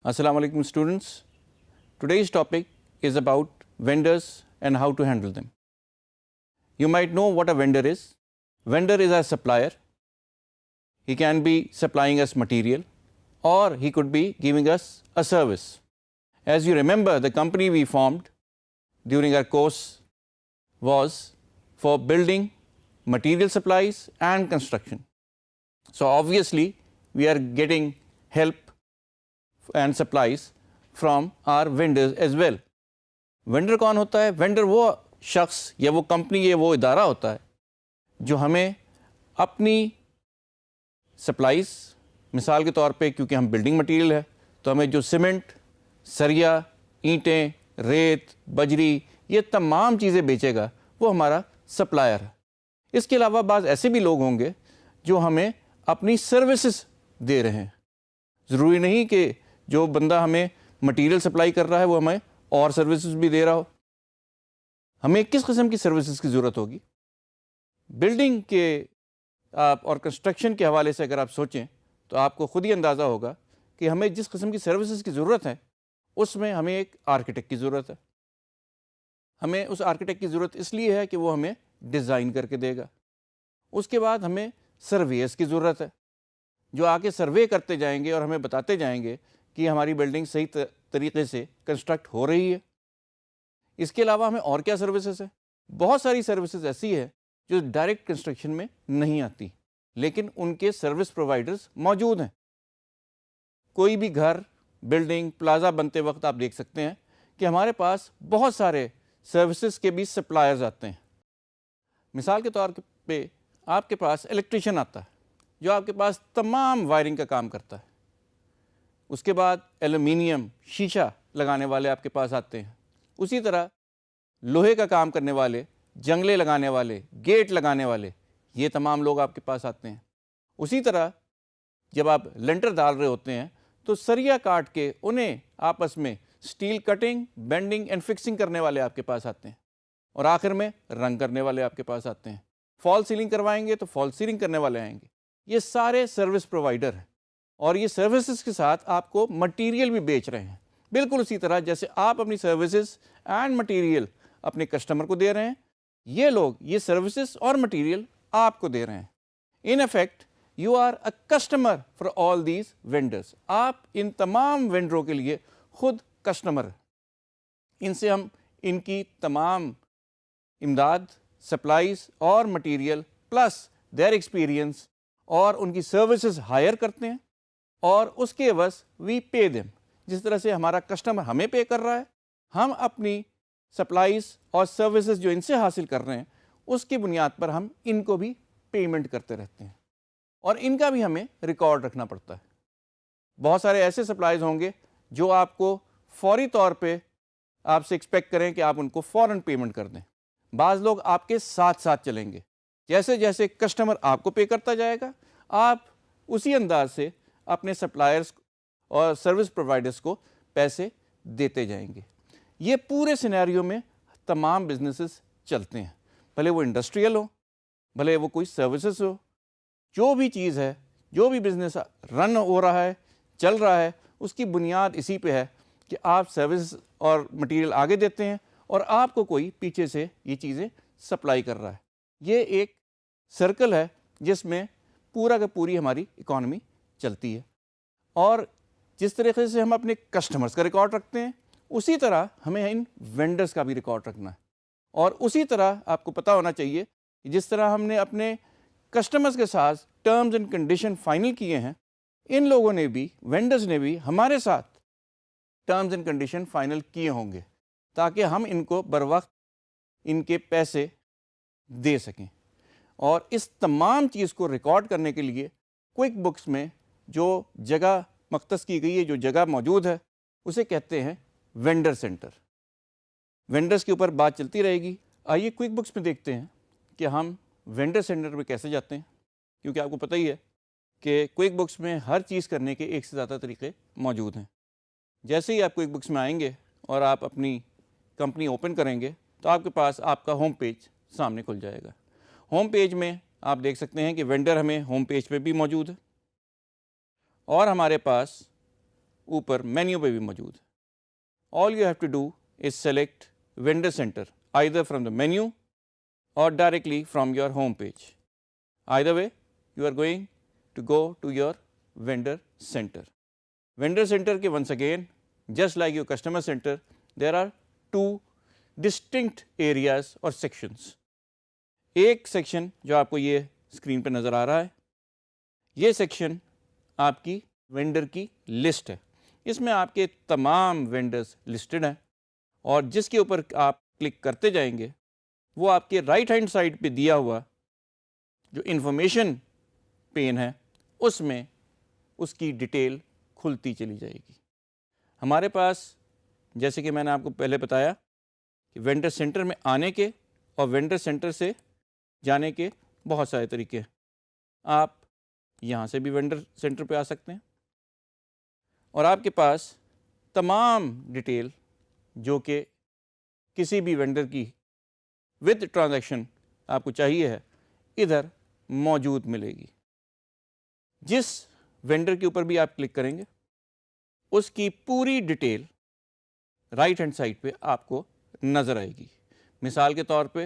Assalamu alaikum students. Today's topic is about vendors and how to handle them. You might know what a vendor is. Vendor is a supplier. He can be supplying us material or he could be giving us a service. As you remember, the company we formed during our course was for building, material supplies and construction. So obviously we are getting help and supplies from our vendors as well. Vendor کون ہوتا ہے؟ Vendor وہ شخص یا وہ company یا وہ ادارہ ہوتا ہے جو ہمیں اپنی سپلائز، مثال کے طور پہ کیونکہ ہم بلڈنگ مٹیریل ہے تو ہمیں جو سیمنٹ، سریا، اینٹیں، ریت، بجری یہ تمام چیزیں بیچے گا وہ ہمارا سپلائر ہے. اس کے علاوہ بعض ایسے بھی لوگ ہوں گے جو ہمیں اپنی سروسز دے رہے ہیں. ضروری نہیں کہ جو بندہ ہمیں مٹیریل سپلائی کر رہا ہے وہ ہمیں اور سروسز بھی دے رہا ہو. ہمیں کس قسم کی سروسز کی ضرورت ہوگی؟ بلڈنگ کے اور کنسٹرکشن کے حوالے سے اگر آپ سوچیں تو آپ کو خود ہی اندازہ ہوگا کہ ہمیں جس قسم کی سروسز کی ضرورت ہے اس میں ہمیں ایک آرکیٹیکٹ کی ضرورت ہے. ہمیں اس آرکیٹیکٹ کی ضرورت اس لیے ہے کہ وہ ہمیں ڈیزائن کر کے دے گا. اس کے بعد ہمیں سرویئرس کی ضرورت ہے جو آ کے سروے کرتے جائیں گے اور ہمیں بتاتے جائیں گے کہ ہماری بلڈنگ صحیح طریقے سے کنسٹرکٹ ہو رہی ہے. اس کے علاوہ ہمیں اور کیا سروسز ہیں؟ بہت ساری سروسز ایسی ہے جو ڈائریکٹ کنسٹرکشن میں نہیں آتی لیکن ان کے سروس پرووائڈرز موجود ہیں. کوئی بھی گھر، بلڈنگ، پلازا بنتے وقت آپ دیکھ سکتے ہیں کہ ہمارے پاس بہت سارے سروسز کے بھی سپلائرز آتے ہیں. مثال کے طور پہ آپ کے پاس الیکٹریشین آتا ہے جو آپ کے پاس تمام وائرنگ کا کام کرتا ہے. اس کے بعد ایلومینیم، شیشہ لگانے والے آپ کے پاس آتے ہیں. اسی طرح لوہے کا کام کرنے والے، جنگلے لگانے والے، گیٹ لگانے والے، یہ تمام لوگ آپ کے پاس آتے ہیں. اسی طرح جب آپ لینٹر ڈال رہے ہوتے ہیں تو سریا کاٹ کے انہیں آپس میں steel cutting, bending and fixing کرنے والے آپ کے پاس آتے ہیں. اور آخر میں رنگ کرنے والے آپ کے پاس آتے ہیں. فال سیلنگ کروائیں گے تو فال سیلنگ کرنے والے آئیں گے. یہ سارے سروس پرووائڈر ہیں اور یہ سروسز کے ساتھ آپ کو مٹیریل بھی بیچ رہے ہیں. بالکل اسی طرح جیسے آپ اپنی سروسز اینڈ مٹیریل اپنے کسٹمر کو دے رہے ہیں، یہ لوگ یہ سروسز اور مٹیریل آپ کو دے رہے ہیں. In effect you are a customer for all these vendors. آپ ان تمام وینڈروں کے لیے خود کسٹمر ہیں. ان سے ہم ان کی تمام امداد، سپلائز اور مٹیریل پلس دیئر ایکسپیرینس اور ان کی سروسز ہائر کرتے ہیں اور اس کے عوض وی پے دیم. جس طرح سے ہمارا کسٹمر ہمیں پے کر رہا ہے، ہم اپنی سپلائز اور سروسز جو ان سے حاصل کر رہے ہیں اس کی بنیاد پر ہم ان کو بھی پیمنٹ کرتے رہتے ہیں اور ان کا بھی ہمیں ریکارڈ رکھنا پڑتا ہے. بہت سارے ایسے سپلائز ہوں گے جو آپ کو فوری طور پہ آپ سے ایکسپیکٹ کریں کہ آپ ان کو فوراً پیمنٹ کر دیں. بعض لوگ آپ کے ساتھ ساتھ چلیں گے. جیسے جیسے کسٹمر آپ کو پے کرتا جائے گا آپ اسی انداز سے اپنے سپلائرز اور سروس پرووائڈرز کو پیسے دیتے جائیں گے. یہ پورے سینیریو میں تمام بزنسز چلتے ہیں، بھلے وہ انڈسٹریل ہو، بھلے وہ کوئی سروسز ہو. جو بھی چیز ہے، جو بھی بزنس رن ہو رہا ہے، چل رہا ہے، اس کی بنیاد اسی پہ ہے کہ آپ سروس اور مٹیریل آگے دیتے ہیں اور آپ کو کوئی پیچھے سے یہ چیزیں سپلائی کر رہا ہے. یہ ایک سرکل ہے جس میں پورا کا پوری ہماری اکانومی چلتی ہے. اور جس طریقے سے ہم اپنے کسٹمرز کا ریکارڈ رکھتے ہیں اسی طرح ہمیں ان وینڈرز کا بھی ریکارڈ رکھنا ہے. اور اسی طرح آپ کو پتہ ہونا چاہیے کہ جس طرح ہم نے اپنے کسٹمرز کے ساتھ ٹرمز اینڈ کنڈیشن فائنل کیے ہیں، ان لوگوں نے بھی، وینڈرز نے بھی ہمارے ساتھ ٹرمز اینڈ کنڈیشن فائنل کیے ہوں گے تاکہ ہم ان کو بروقت ان کے پیسے دے سکیں. اور اس تمام چیز کو ریکارڈ کرنے کے لیے کوئک بکس میں جو جگہ مختص کی گئی ہے، جو جگہ موجود ہے، اسے کہتے ہیں وینڈر سینٹر. وینڈرز کے اوپر بات چلتی رہے گی. آئیے کوئک بکس میں دیکھتے ہیں کہ ہم وینڈر سینٹر پہ کیسے جاتے ہیں، کیونکہ آپ کو پتہ ہی ہے کہ کوئک بکس میں ہر چیز کرنے کے ایک سے زیادہ طریقے موجود ہیں. جیسے ہی آپ کوئک بکس میں آئیں گے اور آپ اپنی کمپنی اوپن کریں گے تو آپ کے پاس آپ کا ہوم پیج سامنے کھل جائے گا. ہوم پیج میں آپ دیکھ سکتے ہیں کہ وینڈر ہمیں ہوم پیج پہ بھی موجود ہے اور ہمارے پاس اوپر مینیو پہ بھی موجود ہے. All you have to do is select vendor center either from the menu or directly from your home page. Either way, you are going to go to your vendor center. Vendor center ke once again, just like your customer center, there are two distinct areas or sections. ایک section جو آپ کو یہ screen پہ نظر آ رہا ہے, یہ سیکشن آپ کی وینڈر کی لسٹ ہے. اس میں آپ کے تمام وینڈرز لسٹڈ ہیں, اور جس کے اوپر آپ کلک کرتے جائیں گے وہ آپ کے رائٹ ہینڈ سائڈ پہ دیا ہوا جو انفارمیشن پین ہے اس میں اس کی ڈیٹیل کھلتی چلی جائے گی. ہمارے پاس جیسے کہ میں نے آپ کو پہلے بتایا کہ وینڈر سینٹر میں آنے کے اور وینڈر سینٹر سے جانے کے بہت سارے طریقے ہیں. آپ یہاں سے بھی وینڈر سینٹر پہ آ سکتے ہیں اور آپ کے پاس تمام ڈیٹیل جو کہ کسی بھی وینڈر کی ود ٹرانزیکشن آپ کو چاہیے ہے ادھر موجود ملے گی. جس وینڈر کے اوپر بھی آپ کلک کریں گے اس کی پوری ڈیٹیل رائٹ ہینڈ سائڈ پہ آپ کو نظر آئے گی. مثال کے طور پہ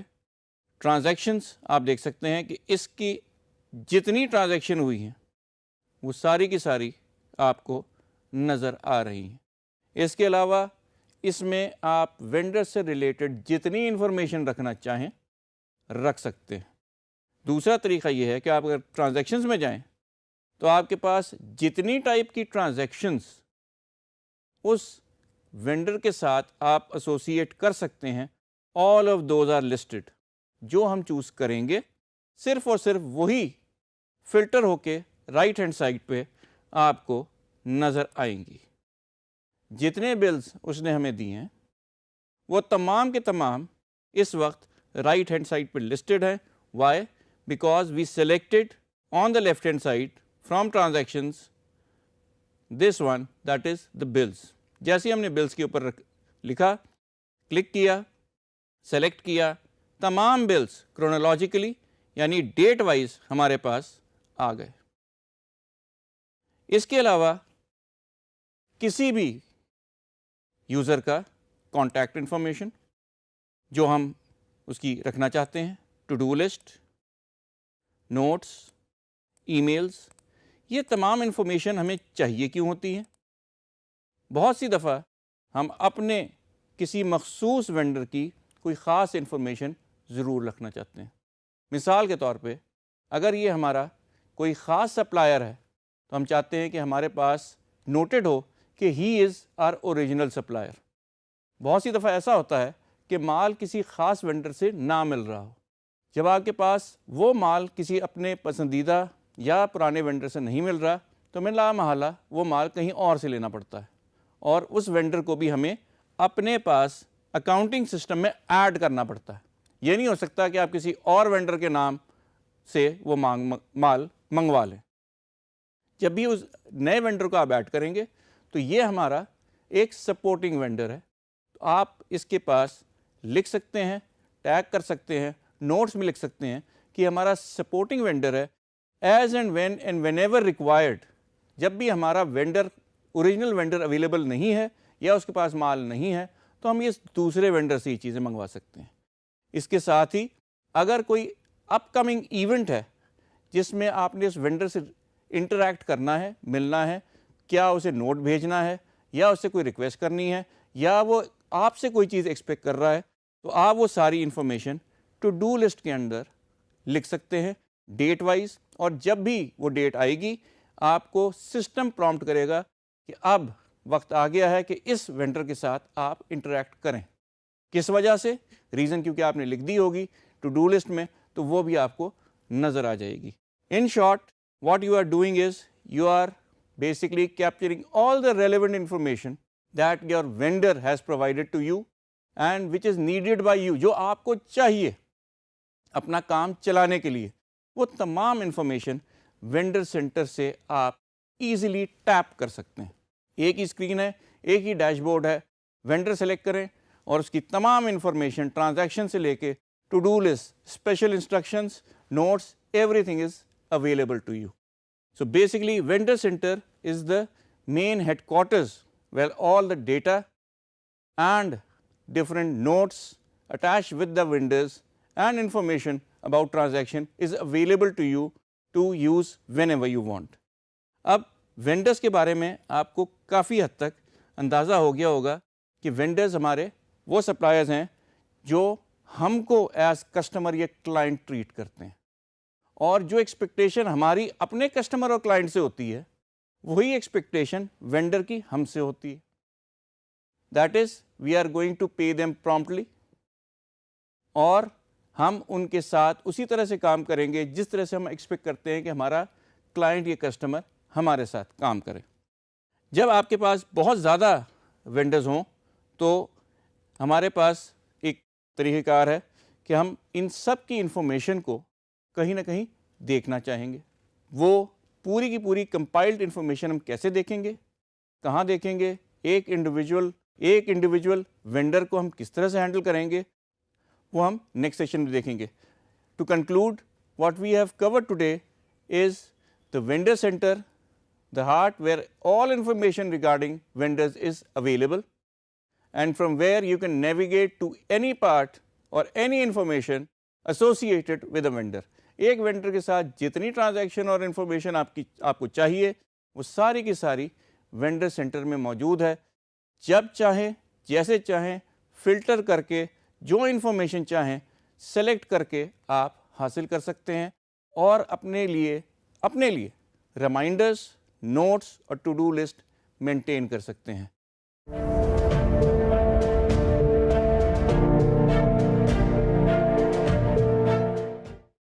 ٹرانزیکشنز آپ دیکھ سکتے ہیں کہ اس کی جتنی ٹرانزیکشن ہوئی ہیں وہ ساری کی ساری آپ کو نظر آ رہی ہیں. اس کے علاوہ اس میں آپ وینڈر سے ریلیٹڈ جتنی انفارمیشن رکھنا چاہیں رکھ سکتے ہیں. دوسرا طریقہ یہ ہے کہ آپ اگر ٹرانزیکشنز میں جائیں تو آپ کے پاس جتنی ٹائپ کی ٹرانزیکشنز اس وینڈر کے ساتھ آپ ایسوسیٹ کر سکتے ہیں, all of those are listed. جو ہم چوز کریں گے صرف اور صرف وہی فلٹر ہو کے رائٹ ہینڈ سائڈ پہ آپ کو نظر آئیں گی. جتنے بلز اس نے ہمیں دیے ہیں وہ تمام کے تمام اس وقت رائٹ ہینڈ سائڈ پہ لسٹڈ ہیں. Why? Because we selected on the left hand side from transactions this one that is the bills. جیسے ہم نے بلز کے اوپر لکھا, کلک کیا, سلیکٹ کیا, تمام بلز کرونالوجیکلی یعنی ڈیٹ وائز ہمارے پاس آ گئے. اس کے علاوہ کسی بھی یوزر کا کانٹیکٹ انفارمیشن جو ہم اس کی رکھنا چاہتے ہیں, to do list, notes, emails, یہ تمام انفارمیشن ہمیں چاہیے کیوں ہوتی ہیں؟ بہت سی دفعہ ہم اپنے کسی مخصوص وینڈر کی کوئی خاص انفارمیشن ضرور رکھنا چاہتے ہیں. مثال کے طور پہ اگر یہ ہمارا کوئی خاص سپلائر ہے تو ہم چاہتے ہیں کہ ہمارے پاس نوٹڈ ہو کہ ہی از آر اوریجنل سپلائر. بہت سی دفعہ ایسا ہوتا ہے کہ مال کسی خاص وینڈر سے نہ مل رہا ہو. جب آپ کے پاس وہ مال کسی اپنے پسندیدہ یا پرانے وینڈر سے نہیں مل رہا تو ہمیں لا محالہ وہ مال کہیں اور سے لینا پڑتا ہے, اور اس وینڈر کو بھی ہمیں اپنے پاس اکاؤنٹنگ سسٹم میں ایڈ کرنا پڑتا ہے. یہ نہیں ہو سکتا کہ آپ کسی اور وینڈر کے نام سے وہ مال منگوا لیں. جب بھی اس نئے وینڈر کو آپ ایڈ کریں گے تو یہ ہمارا ایک سپورٹنگ وینڈر ہے. تو آپ اس کے پاس لکھ سکتے ہیں, ٹیگ کر سکتے ہیں, نوٹس میں لکھ سکتے ہیں کہ ہمارا سپورٹنگ وینڈر ہے. As and when and when ever required, جب بھی ہمارا وینڈر اوریجنل وینڈر اویلیبل نہیں ہے یا اس کے پاس مال نہیں ہے تو ہم اس دوسرے وینڈر سے یہ چیزیں منگوا سکتے ہیں. اس کے ساتھ ہی اگر کوئی اپ کمنگ ایونٹ ہے جس میں آپ نے اس وینڈر سے انٹریکٹ کرنا ہے, ملنا ہے, کیا اسے نوٹ بھیجنا ہے یا اس سے کوئی ریکویسٹ کرنی ہے یا وہ آپ سے کوئی چیز ایکسپیکٹ کر رہا ہے, تو آپ وہ ساری انفارمیشن ٹو ڈو لسٹ کے اندر لکھ سکتے ہیں ڈیٹ وائز. اور جب بھی وہ ڈیٹ آئے گی آپ کو سسٹم پرومپٹ کرے گا کہ اب وقت آ گیا ہے کہ اس وینڈر کے ساتھ آپ انٹریکٹ کریں. کس وجہ سے؟ ریزن کیونکہ آپ نے لکھ دی ہوگی ٹو ڈو لسٹ میں, تو وہ بھی آپ کو نظر آ جائے گی. In short what you are doing is you are basically capturing all the relevant information that your vendor has provided to you and which is needed by you, جو آپ کو چاہیے اپنا کام چلانے کے لیے. وہ تمام انفارمیشن وینڈر سینٹر سے آپ ایزیلی ٹیپ کر سکتے ہیں. ایک ہی اسکرین ہے, ایک ہی ڈیش بورڈ ہے, وینڈر سلیکٹ کریں اور اس کی تمام انفارمیشن ٹرانزیکشن سے لے کے to do list, special instructions, notes, everything is available to you. So basically vendor center is the main headquarters where all the data and different notes attached with the vendors and information about transaction is available to you to use whenever you want. اب vendors کے بارے میں آپ کو کافی حد تک اندازہ ہو گیا ہوگا کہ وینڈرز ہمارے وہ سپلائرز ہیں جو ہم کو ایز کسٹمر یا کلائنٹ ٹریٹ کرتے ہیں، اور جو ایکسپیکٹیشن ہماری اپنے کسٹمر اور کلائنٹ سے ہوتی ہے وہی ایکسپیکٹیشن وینڈر کی ہم سے ہوتی ہے. That is we are going to pay them promptly, اور ہم ان کے ساتھ اسی طرح سے کام کریں گے جس طرح سے ہم ایکسپیکٹ کرتے ہیں کہ ہمارا کلائنٹ یا کسٹمر ہمارے ساتھ کام کرے. جب آپ کے پاس بہت زیادہ وینڈرز ہوں تو ہمارے پاس ایک طریقہ کار ہے کہ ہم ان سب کی انفارمیشن کو کہیں نہ کہیں دیکھنا چاہیں گے. وہ پوری کی پوری کمپائلڈ انفارمیشن ہم کیسے دیکھیں گے، کہاں دیکھیں گے، ایک انڈیویجول وینڈر کو ہم کس طرح سے ہینڈل کریں گے، وہ ہم نیکسٹ سیشن میں دیکھیں گے. To conclude what we have covered today is the vendor centre, the heart where all information regarding vendors is available, and from where you can navigate to any part or any information associated with a vendor. ایک vendor کے ساتھ جتنی transaction اور information آپ کو چاہیے وہ ساری کی ساری وینڈر سینٹر میں موجود ہے. جب چاہیں جیسے چاہیں فلٹر کر کے جو انفارمیشن چاہیں سلیکٹ کر کے آپ حاصل کر سکتے ہیں اور اپنے لیے ریمائنڈرز، نوٹس اور ٹو ڈو لسٹ مینٹین کر سکتے ہیں.